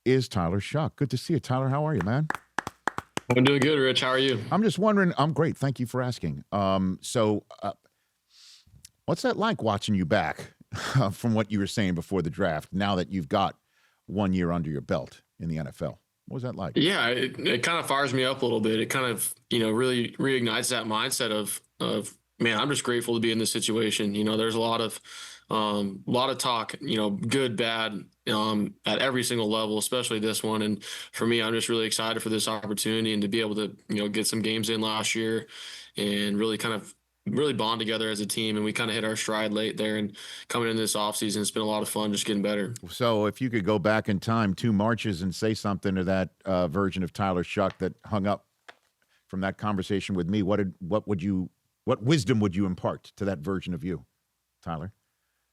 is Tyler Shough. Good to see you, Tyler. How are you, man? I'm doing good, Rich. How are you? I'm just wondering. I'm great. Thank you for asking. What's that like watching you back from what you were saying before the draft, now that you've got 1 year under your belt in the NFL? What was that like? Yeah, it kind of fires me up a little bit. It kind of, really reignites that mindset of man, I'm just grateful to be in this situation. There's a lot of talk, good, bad, at every single level, especially this one. And for me, I'm just really excited for this opportunity and to be able to, get some games in last year and really bond together as a team. And we kind of hit our stride late there, and coming into this offseason, it's been a lot of fun just getting better. So if you could go back in time 2 Marches and say something to that version of Tyler Shough that hung up from that conversation with me, what wisdom would you impart to that version of you, Tyler?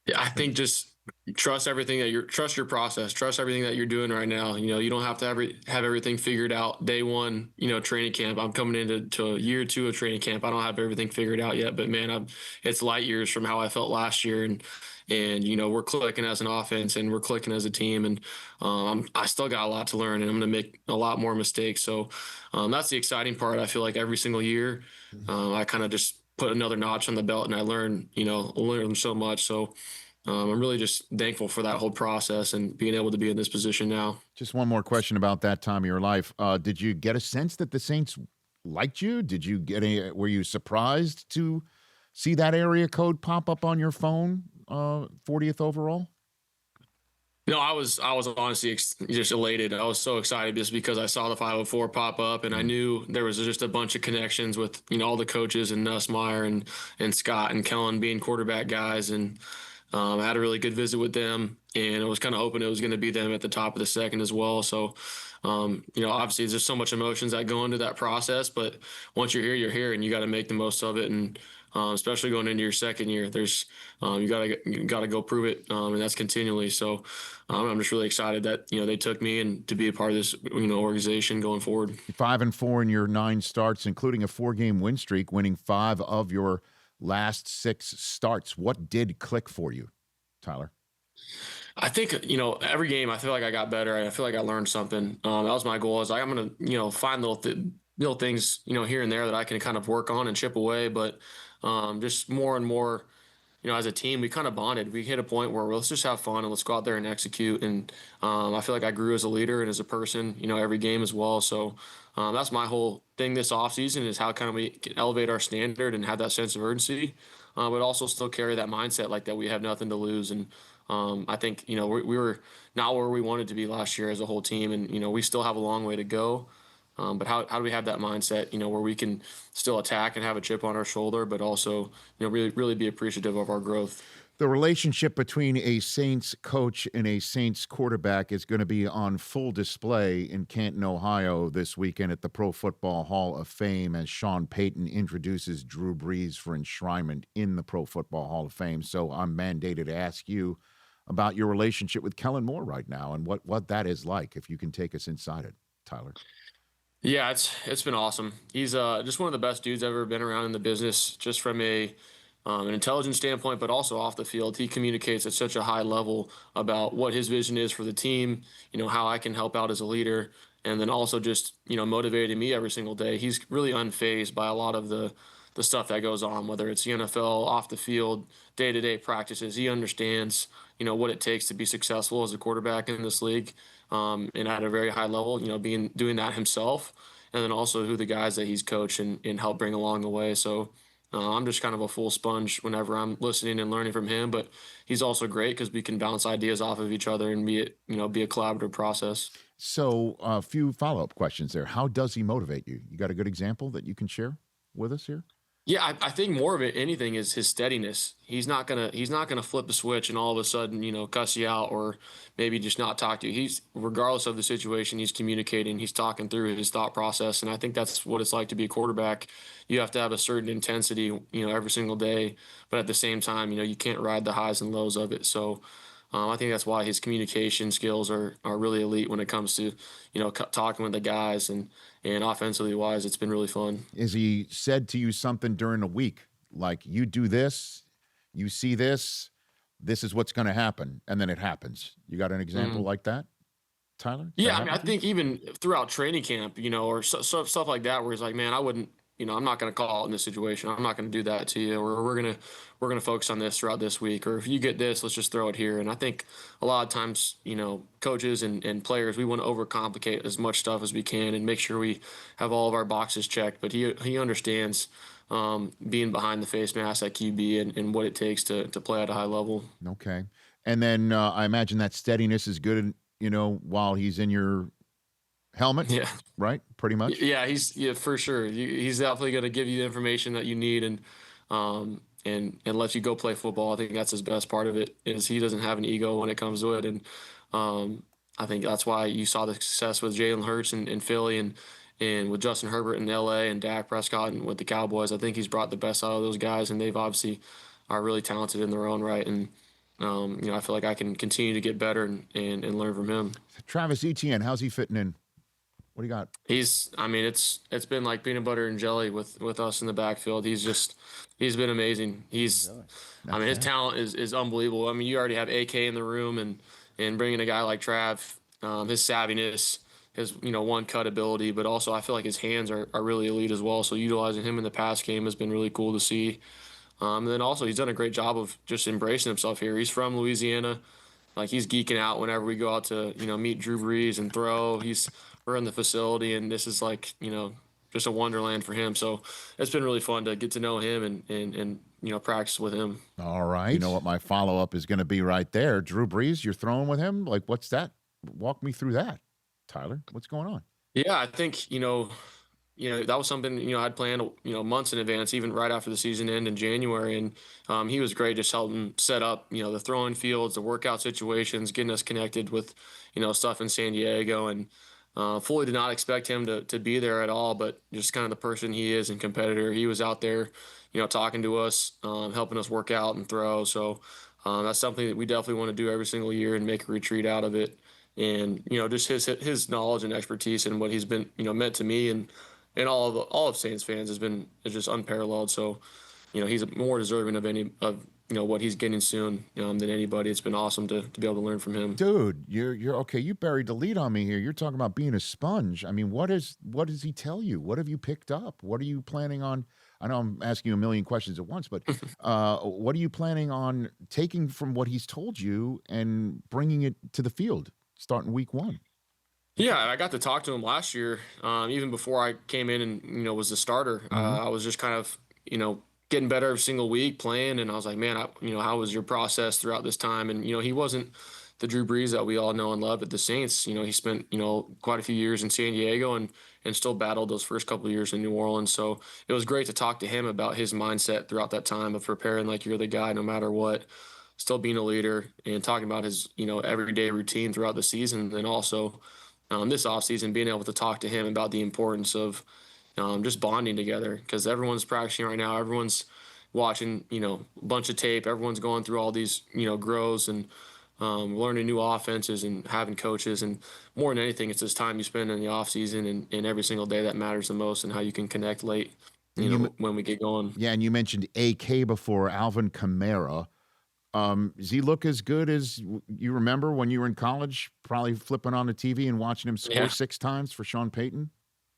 Yeah, I think just trust everything trust your process, trust everything that you're doing right now. You don't have to have everything figured out day one, training camp. I'm coming into year 2 of training camp. I don't have everything figured out yet, but man, it's light years from how I felt last year. And we're clicking as an offense and we're clicking as a team. And I still got a lot to learn, and I'm going to make a lot more mistakes. So that's the exciting part. I feel like every single year I kind of just put another notch on the belt, and I learn so much. So I'm really just thankful for that whole process and being able to be in this position now. Just one more question about that time of your life. Did you get a sense that the Saints liked you? Were you surprised to see that area code pop up on your phone, 40th overall? No, I was honestly just elated. I was so excited just because I saw the 504 pop up, and I knew there was just a bunch of connections with all the coaches and Nussmeier and Scott and Kellen being quarterback guys, and I had a really good visit with them, and I was kind of hoping it was going to be them at the top of the second as well. So, obviously there's so much emotions that go into that process, but once you're here, and you got to make the most of it. And especially going into your second year, there's you gotta go prove it, and that's continually. So I'm just really excited that they took me and to be a part of this organization going forward. 5-4 in your 9 starts, including a 4-game win streak, winning 5 of your last 6 starts. What did click for you, Tyler? I think, every game I feel like I got better. I feel like I learned something. That was my goal. I'm going to, find little things, here and there that I can kind of work on and chip away. But just more and more, as a team, we kind of bonded. We hit a point where let's just have fun and let's go out there and execute. And I feel like I grew as a leader and as a person, every game as well. So that's my whole thing this offseason, is how kind of we can elevate our standard and have that sense of urgency, but also still carry that mindset like that we have nothing to lose. And I think, we were not where we wanted to be last year as a whole team. And, we still have a long way to go. But how do we have that mindset, where we can still attack and have a chip on our shoulder, but also, really be appreciative of our growth? The relationship between a Saints coach and a Saints quarterback is going to be on full display in Canton, Ohio this weekend at the Pro Football Hall of Fame, as Sean Payton introduces Drew Brees for enshrinement in the Pro Football Hall of Fame. So I'm mandated to ask you about your relationship with Kellen Moore right now and what that is like, if you can take us inside it, Tyler. Yeah, it's been awesome. He's just one of the best dudes I've ever been around in the business, just from an intelligence standpoint, but also off the field. He communicates at such a high level about what his vision is for the team, how I can help out as a leader, and then also just, motivating me every single day. He's really unfazed by a lot of the stuff that goes on, whether it's the NFL, off the field, day-to-day practices. He understands, what it takes to be successful as a quarterback in this league, and at a very high level, doing that himself, and then also who the guys that he's coached and helped bring along the way. So I'm just kind of a full sponge whenever I'm listening and learning from him, but he's also great because we can bounce ideas off of each other and be a collaborative process. So a few follow-up questions there. How does he motivate you? You got a good example that you can share with us here? Yeah, I think more of it, anything, is his steadiness. He's not gonna flip a switch and all of a sudden, cuss you out or maybe just not talk to you. He's, regardless of the situation, he's communicating, he's talking through his thought process, and I think that's what it's like to be a quarterback. You have to have a certain intensity, every single day, but at the same time, you can't ride the highs and lows of it. So I think that's why his communication skills are really elite when it comes to, talking with the guys, and offensively wise, it's been really fun. Is he said to you something during the week, like, you do this, you see this is what's going to happen, and then it happens? You got an example like that? Tyler? Does that Yeah, I mean, happen I with you? think even throughout training camp, or stuff like that, where he's like, "Man, I wouldn't, I'm not going to call out in this situation. I'm not going to do that to you. Or we're gonna focus on this throughout this week. Or if you get this, let's just throw it here." And I think a lot of times, coaches and players, we want to overcomplicate as much stuff as we can and make sure we have all of our boxes checked. But he understands being behind the face mask at QB and what it takes to play at a high level. Okay. And then I imagine that steadiness is good, while he's in your helmet, Yeah. right? Pretty much. Yeah, yeah, for sure. He's definitely going to give you the information that you need and let you go play football. I think that's his best part of it is he doesn't have an ego when it comes to it, and um, I think that's why you saw the success with Jalen Hurts in Philly and with Justin Herbert in LA and Dak Prescott and with the Cowboys. I think he's brought the best out of those guys, and they've obviously are really talented in their own right. And I feel like I can continue to get better and learn from him. Travis Etienne, how's he fitting in? What do you got? I mean, it's been like peanut butter and jelly with us in the backfield. He's been amazing. I mean, his talent is unbelievable. I mean, you already have AK in the room and bringing a guy like Trav, his savviness, his, one cut ability, but also I feel like his hands are really elite as well. So utilizing him in the pass game has been really cool to see. And then also he's done a great job of just embracing himself here. He's from Louisiana. Like he's geeking out whenever we go out to, meet Drew Brees and throw. We're in the facility and this is like, just a wonderland for him. So it's been really fun to get to know him and practice with him. All right. You know what my follow-up is going to be right there. Drew Brees, you're throwing with him? Like, what's that? Walk me through that, Tyler. What's going on? Yeah, I think, that was something, I'd planned, months in advance, even right after the season ended in January. And he was great just helping set up, the throwing fields, the workout situations, getting us connected with, stuff in San Diego. And fully did not expect him to be there at all, but just kind of the person he is and competitor. He was out there, talking to us, helping us work out and throw. So that's something that we definitely want to do every single year and make a retreat out of it. And, just his knowledge and expertise and what he's been, meant to me and all of Saints fans is just unparalleled. So, he's more deserving of any of what he's getting soon than anybody. It's been awesome to be able to learn from him. Dude, you're okay. You buried the lead on me here. You're talking about being a sponge. I mean, what does he tell you? What have you picked up? What are you planning on? I know I'm asking you a million questions at once, but what are you planning on taking from what he's told you and bringing it to the field starting week 1? Yeah, I got to talk to him last year, even before I came in and was the starter. I was just kind of getting better every single week playing, and I was like, man, how was your process throughout this time? And he wasn't the Drew Brees that we all know and love at the Saints. He spent quite a few years in San Diego and still battled those first couple of years in New Orleans. So it was great to talk to him about his mindset throughout that time of preparing like you're the guy no matter what, still being a leader and talking about his everyday routine throughout the season, and also this offseason being able to talk to him about the importance of just bonding together, because everyone's practicing right now. Everyone's watching, a bunch of tape. Everyone's going through all these, grows and learning new offenses and having coaches. And more than anything, it's this time you spend in the off season and every single day that matters the most, and how you can connect late, when we get going. Yeah, and you mentioned AK before, Alvin Kamara. Does he look as good as you remember when you were in college, probably flipping on the TV and watching him score 6 times for Sean Payton?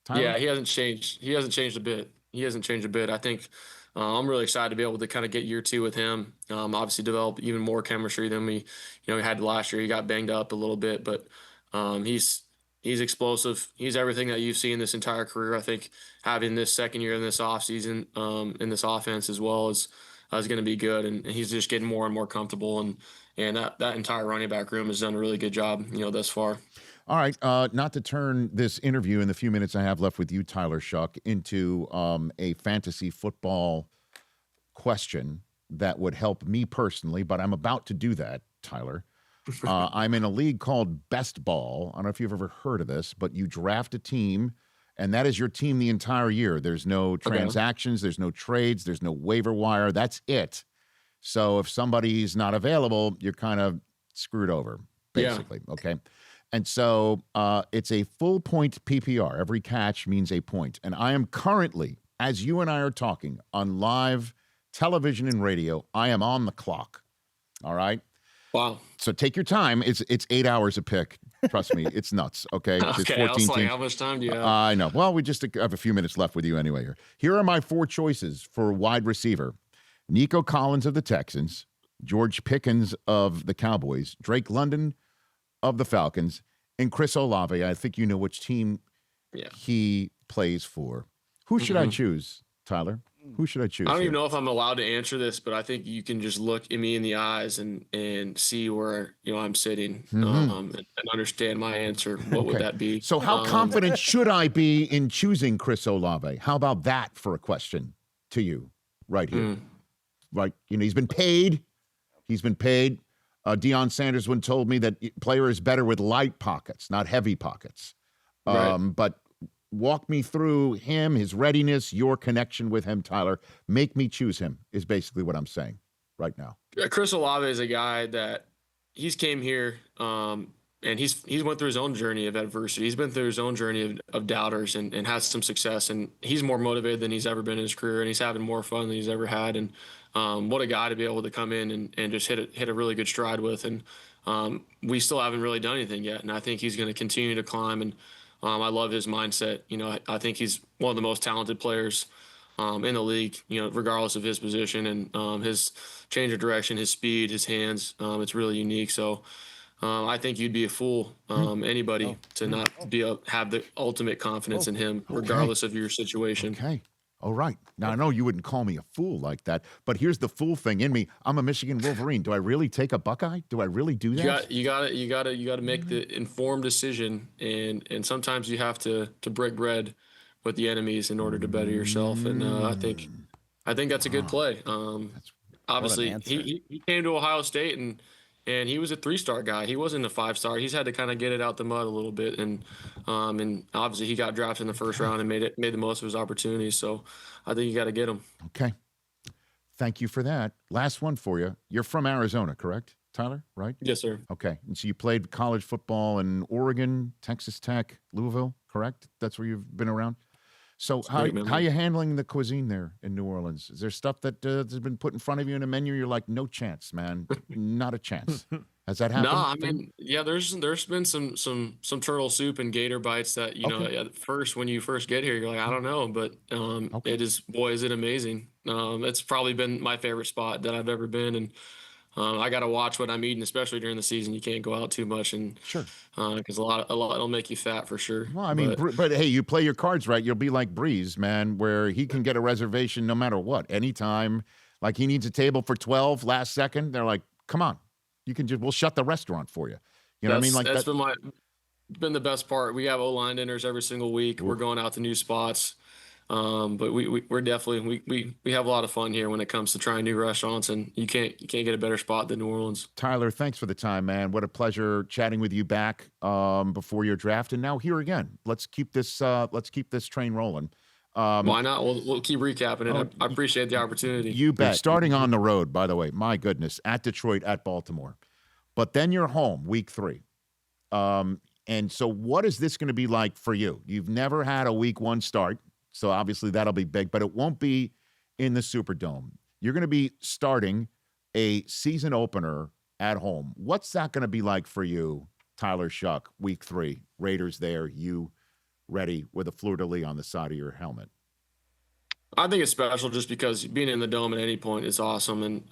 Tyler? Yeah, he hasn't changed. He hasn't changed a bit. I think I'm really excited to be able to kind of get year 2 with him. Obviously develop even more chemistry than we had last year. He got banged up a little bit, but he's explosive. He's everything that you've seen this entire career. I think having this second year in this offseason in this offense as well is going to be good, and he's just getting more and more comfortable, and that entire running back room has done a really good job, thus far. All right, not to turn this interview in the few minutes I have left with you, Tyler Shough, into a fantasy football question that would help me personally, but I'm about to do that, Tyler. I'm in a league called Best Ball. I don't know if you've ever heard of this, but you draft a team, and that is your team the entire year. There's no transactions, there's no trades, there's no waiver wire. That's it. So if somebody's not available, you're kind of screwed over, basically. Yeah. Okay. And so it's a full point PPR. Every catch means a point. And I am currently, as you and I are talking, on live television and radio, I am on the clock. All right. Wow. So take your time. It's 8 hours a pick. Trust me, it's nuts. Okay, there's Okay, I was 14 like, teams. how much time do you have? I know. Well, we just have a few minutes left with you anyway. Here are my 4 choices for wide receiver: Nico Collins of the Texans, George Pickens of the Cowboys, Drake London of the Falcons, and Chris Olave. I think you know which team he plays for. Who should I choose, Tyler? Who should I choose? I don't even know if I'm allowed to answer this, but I think you can just look at me in the eyes and see where I'm sitting, and understand my answer. What would that be? So how confident should I be in choosing Chris Olave? How about that for a question to you right here? Right, he's been paid. He's been paid. Deion Sanders one told me that player is better with light pockets, not heavy pockets. Right. But walk me through him, his readiness, your connection with him, Tyler. Make me choose him is basically what I'm saying right now. Chris Olave is a guy that he's came here, and he's went through his own journey of adversity. He's been through his own journey of doubters and has some success. And he's more motivated than he's ever been in his career, and he's having more fun than he's ever had. And what a guy to be able to come in and just hit a really good stride with. And we still haven't really done anything yet. And I think he's going to continue to climb. And I love his mindset. I think he's one of the most talented players in the league, regardless of his position and his change of direction, his speed, his hands. It's really unique. So I think you'd be a fool, anybody, to not have the ultimate confidence in him, regardless of your situation. Okay. All right. Now, I know you wouldn't call me a fool like that, but here's the fool thing in me. I'm a Michigan Wolverine. Do I really take a Buckeye? Do I really do that? You got to make the informed decision, and sometimes you have to break bread with the enemies in order to better yourself. And I think that's a good play. Obviously, he came to Ohio State and he was a 3-star guy. He wasn't a 5-star. He's had to kind of get it out the mud a little bit, and obviously he got drafted in the first round and made the most of his opportunities. So I think you got to get him. Okay, thank you for that. Last one for you. You're from Arizona, correct, Tyler? Right? Yes, sir. Okay, and so you played college football in Oregon, Texas Tech, Louisville, correct? That's where you've been around. So how are you handling the cuisine there in New Orleans? Is there stuff that has been put in front of you in a menu? You're like, no chance, man, not a chance. Has that happened? No, I mean, yeah, there's been some turtle soup and gator bites that at first when you first get here, you're like, I don't know, but it is, boy, is it amazing. It's probably been my favorite spot that I've ever been, and I got to watch what I'm eating, especially during the season. You can't go out too much, and sure, because a lot it'll make you fat for sure. Well, I mean, but hey, you play your cards right, you'll be like Brees, man, where he can get a reservation no matter what, anytime. Like he needs a table for 12 last second. They're like, come on, we'll shut the restaurant for you. You know what I mean? Like that's been the best part. We have O-line dinners every single week. Ooh. We're going out to new spots. But we're definitely we have a lot of fun here when it comes to trying new restaurants, and you can't get a better spot than New Orleans. Tyler, thanks for the time, man. What a pleasure chatting with you back before your draft, and now here again. Let's keep this train rolling. Why not? We'll keep recapping it. I appreciate the opportunity. You bet. Starting on the road, by the way. My goodness, at Detroit, at Baltimore, but then you're home week 3. And so, what is this going to be like for you? You've never had a week 1 start. So obviously that'll be big, but it won't be in the Superdome. You're going to be starting a season opener at home. What's that going to be like for you, Tyler Shough, week 3? Raiders there, you ready with a fleur-de-lis on the side of your helmet? I think it's special just because being in the Dome at any point is awesome. And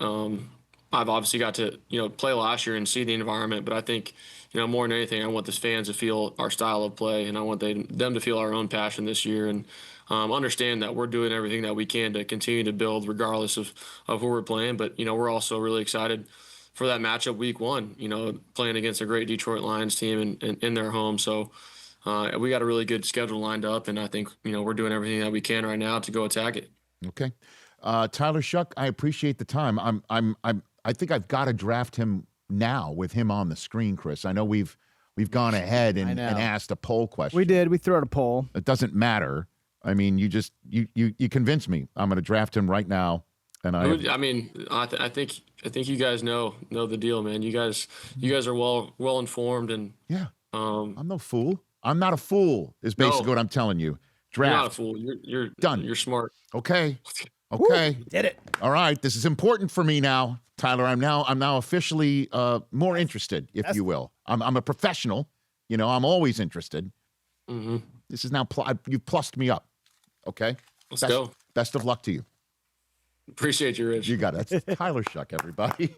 I've obviously got to, play last year and see the environment, but I think, more than anything, I want the fans to feel our style of play, and I want them to feel our own passion this year, and understand that we're doing everything that we can to continue to build regardless of who we're playing. But, we're also really excited for that matchup week 1, playing against a great Detroit Lions team in their home. So we got a really good schedule lined up, and I think, we're doing everything that we can right now to go attack it. Okay. Tyler Shough, I appreciate the time. I think I've got to draft him now with him on the screen, Chris. I know we've gone ahead and asked a poll question. We did. We threw out a poll. It doesn't matter. I mean, you convinced me. I'm going to draft him right now. And I think you guys know the deal, man. You guys are well informed, and yeah. I'm no fool. I'm not a fool. Is basically what I'm telling you. Draft. You're not a fool. You're done. You're smart. Okay. Woo, did it. All right. This is important for me now, Tyler. I'm now officially more interested, if you will. I'm a professional, You know, I'm always interested. Mm-hmm. This is now, you've plussed me up. Okay. Let's go. Best of luck to you. Appreciate you, Rich. You got it. That's Tyler Shough, everybody.